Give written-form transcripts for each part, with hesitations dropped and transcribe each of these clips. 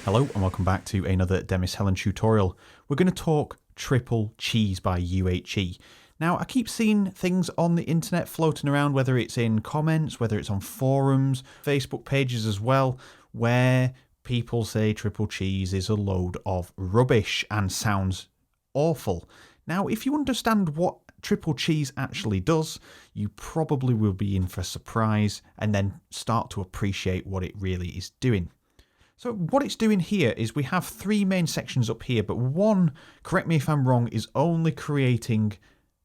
Hello and welcome back to another Demis Hellen tutorial. We're going to talk Triple Cheese by UHE. Now I keep seeing things on the internet floating around, whether it's in comments, whether it's on forums, Facebook pages as well, where people say Triple Cheese is a load of rubbish and sounds awful. Now if you understand what Triple Cheese actually does, you probably will be in for a surprise and then start to appreciate what it really is doing. So what it's doing here is we have three main sections up here, but one, correct me if I'm wrong, is only creating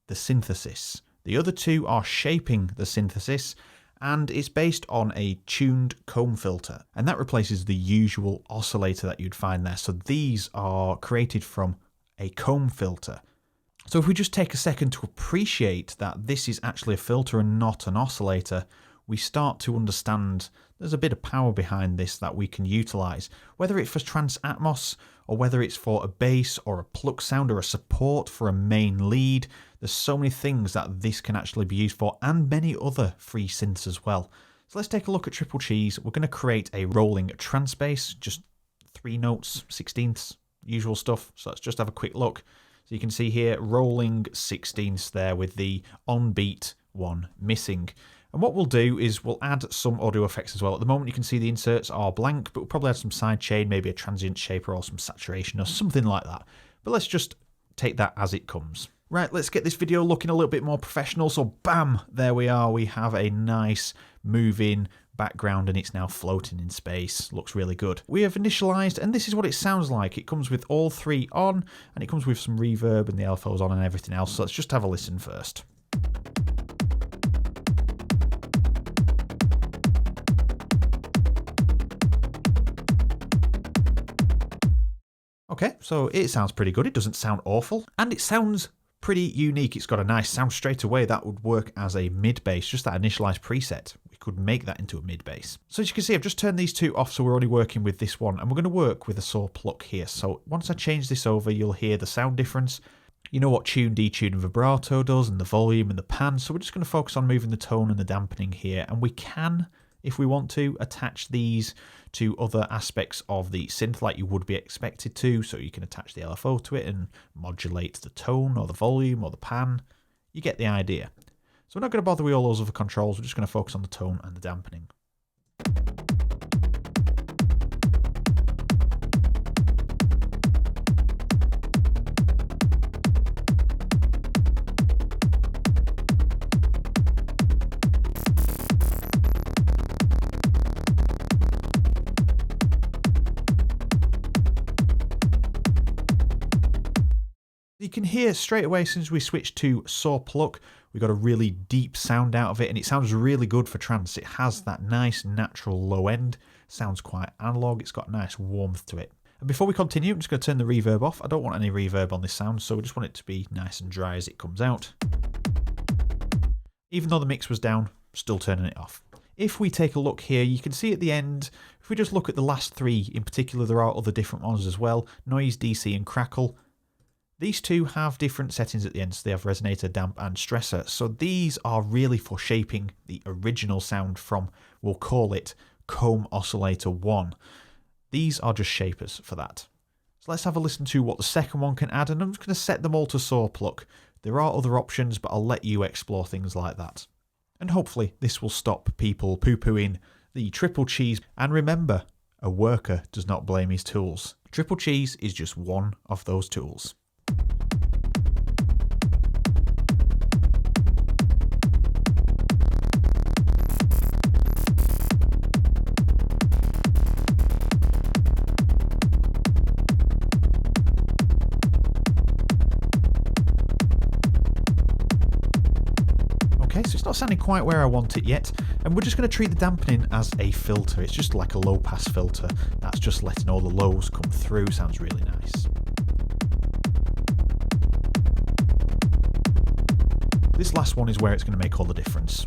the synthesis. The other two are shaping the synthesis, and it's based on a tuned comb filter, and that replaces the usual oscillator that you'd find there. So these are created from a comb filter. So if we just take a second to appreciate that this is actually a filter and not an oscillator, we start to understand there's a bit of power behind this that we can utilize, whether it's for trance atmos or whether it's for a bass or a pluck sound or a support for a main lead. There's so many things that this can actually be used for, and many other free synths as well. So let's take a look at Triple Cheese. We're going to create a rolling trance bass, just 3 notes, 16ths, usual stuff. So let's just have a quick look. So you can see here rolling 16ths there with the on beat one missing. And what we'll do is we'll add some audio effects as well. At the moment you can see the inserts are blank, but we'll probably add some sidechain, maybe a transient shaper or some saturation or something like that. But let's just take that as it comes. Right, let's get this video looking a little bit more professional. So bam, there we are. We have a nice moving background and it's now floating in space. Looks really good. We have initialized and this is what it sounds like. It comes with all three on and it comes with some reverb and the LFO's on and everything else. So let's just have a listen first. Okay, so it sounds pretty good. It doesn't sound awful and it sounds pretty unique. It's got a nice sound straight away. That would work as a mid bass, just that initialized preset. We could make that into a mid bass. So as you can see, I've just turned these two off, so we're only working with this one and we're going to work with a saw pluck here. So once I change this over, you'll hear the sound difference. You know what tune, detune and vibrato does and the volume and the pan. So we're just going to focus on moving the tone and the dampening here, and we can, if we want to, attach these to other aspects of the synth like you would be expected to. So you can attach the LFO to it and modulate the tone or the volume or the pan. You get the idea. So we're not going to bother with all those other controls. We're just going to focus on the tone and the dampening. You can hear straight away as soon as we switch to saw pluck, we got a really deep sound out of it and it sounds really good for trance. It has that nice natural low end, sounds quite analog, it's got nice warmth to it. And before we continue, I'm just going to turn the reverb off. I don't want any reverb on this sound, so we just want it to be nice and dry as it comes out. Even though the mix was down, still turning it off. If we take a look here, you can see at the end, if we just look at the last three in particular, there are other different ones as well, noise, DC and crackle. These two have different settings at the end, so they have resonator, damp and stressor. So these are really for shaping the original sound from, we'll call it comb oscillator 1. These are just shapers for that. So let's have a listen to what the second one can add, and I'm just going to set them all to saw pluck. There are other options, but I'll let you explore things like that. And hopefully this will stop people poo-pooing the Triple Cheese. And remember, a worker does not blame his tools. Triple Cheese is just one of those tools. Okay, so it's not sounding quite where I want it yet, and we're just going to treat the dampening as a filter. It's just like a low pass filter. That's just letting all the lows come through. Sounds really nice. This last one is where it's going to make all the difference.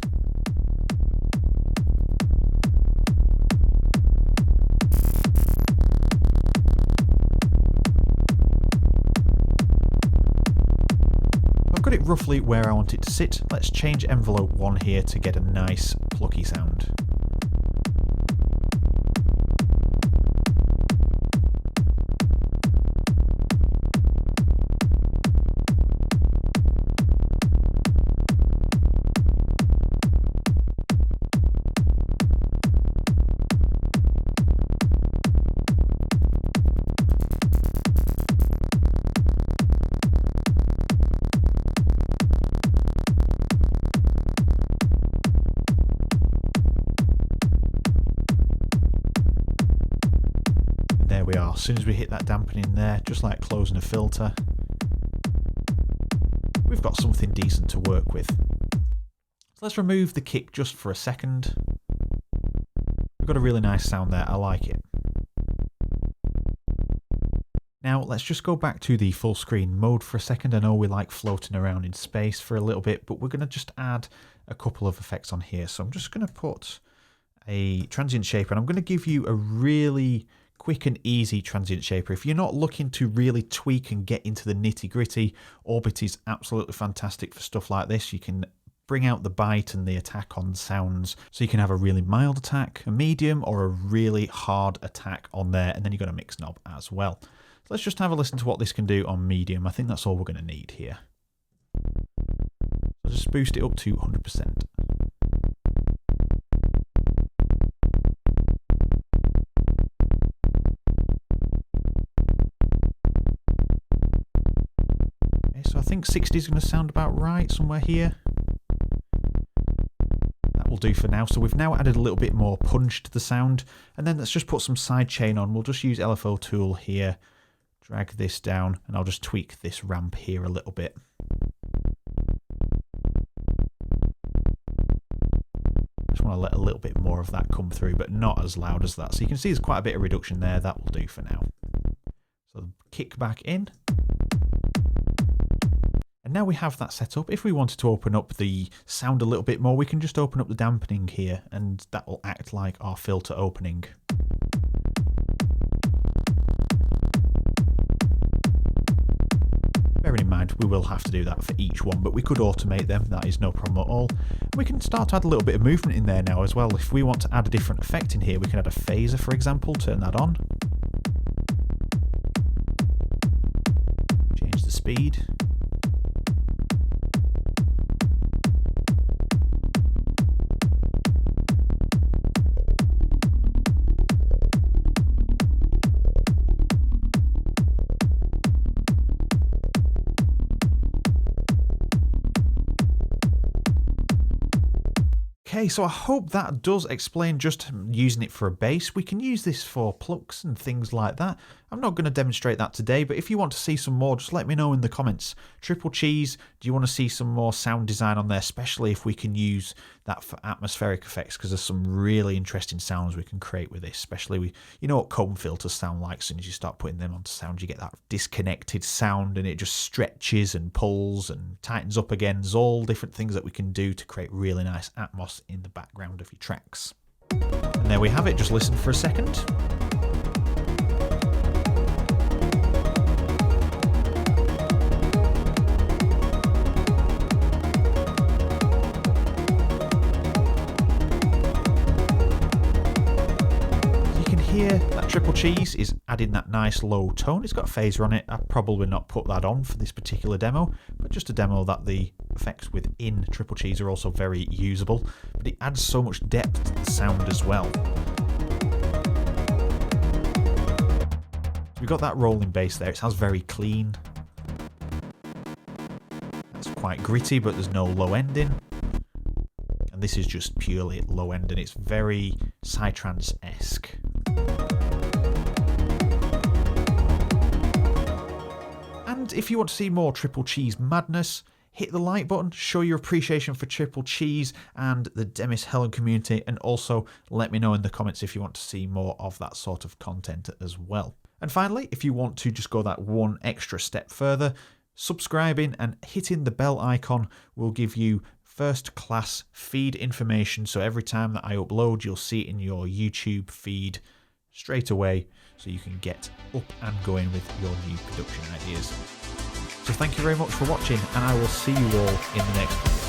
I've got it roughly where I want it to sit. Let's change envelope 1 here to get a nice plucky sound. we are. As soon as we hit that dampening there, just like closing a filter, we've got something decent to work with. So let's remove the kick just for a second. We've got a really nice sound there, I like it. Now let's just go back to the full screen mode for a second. I know we like floating around in space for a little bit, but we're going to just add a couple of effects on here. So I'm just going to put a transient shaper, and I'm going to give you a really quick and easy transient shaper. If you're not looking to really tweak and get into the nitty gritty, Orbit is absolutely fantastic for stuff like this. You can bring out the bite and the attack on sounds, so you can have a really mild attack, a medium, or a really hard attack on there, and then you've got a mix knob as well. So let's just have a listen to what this can do on medium. I think that's all we're going to need here. I'll just boost it up to 100%. So I think 60 is going to sound about right, somewhere here. That will do for now. So we've now added a little bit more punch to the sound, and then let's just put some sidechain on. We'll just use LFO tool here, drag this down, and I'll just tweak this ramp here a little bit. I just want to let a little bit more of that come through, but not as loud as that. So you can see there's quite a bit of reduction there. That will do for now. So kick back in. And now we have that set up. If we wanted to open up the sound a little bit more, we can just open up the dampening here, and that will act like our filter opening. Bearing in mind, we will have to do that for each one, but we could automate them. That is no problem at all. We can start to add a little bit of movement in there now as well. If we want to add a different effect in here, we can add a phaser, for example, turn that on. Change the speed. Okay, so I hope that does explain just using it for a bass. We can use this for plucks and things like that. I'm not going to demonstrate that today, but if you want to see some more, just let me know in the comments. Triple Cheese, do you want to see some more sound design on there, especially if we can use that for atmospheric effects, because there's some really interesting sounds we can create with this, especially you know what comb filters sound like. As soon as you start putting them onto sound, you get that disconnected sound and it just stretches and pulls and tightens up again. There's all different things that we can do to create really nice atmos in the background of your tracks. And there we have it. Just listen for a second. Here, that Triple Cheese is adding that nice low tone. It's got a phaser on it. I'd probably not put that on for this particular demo, but just a demo that the effects within Triple Cheese are also very usable, but it adds so much depth to the sound as well. So we've got that rolling bass there. It sounds very clean. It's quite gritty, but there's no low ending. And this is just purely low end, and it's very Psytrance-esque. And if you want to see more Triple Cheese madness, hit the like button, show your appreciation for Triple Cheese and the Demis Hellen community, and also let me know in the comments if you want to see more of that sort of content as well. And finally, if you want to just go that one extra step further, subscribing and hitting the bell icon will give you first class feed information, so every time that I upload you'll see it in your YouTube feed straight away, so you can get up and going with your new production ideas. So thank you very much for watching, and I will see you all in the next video.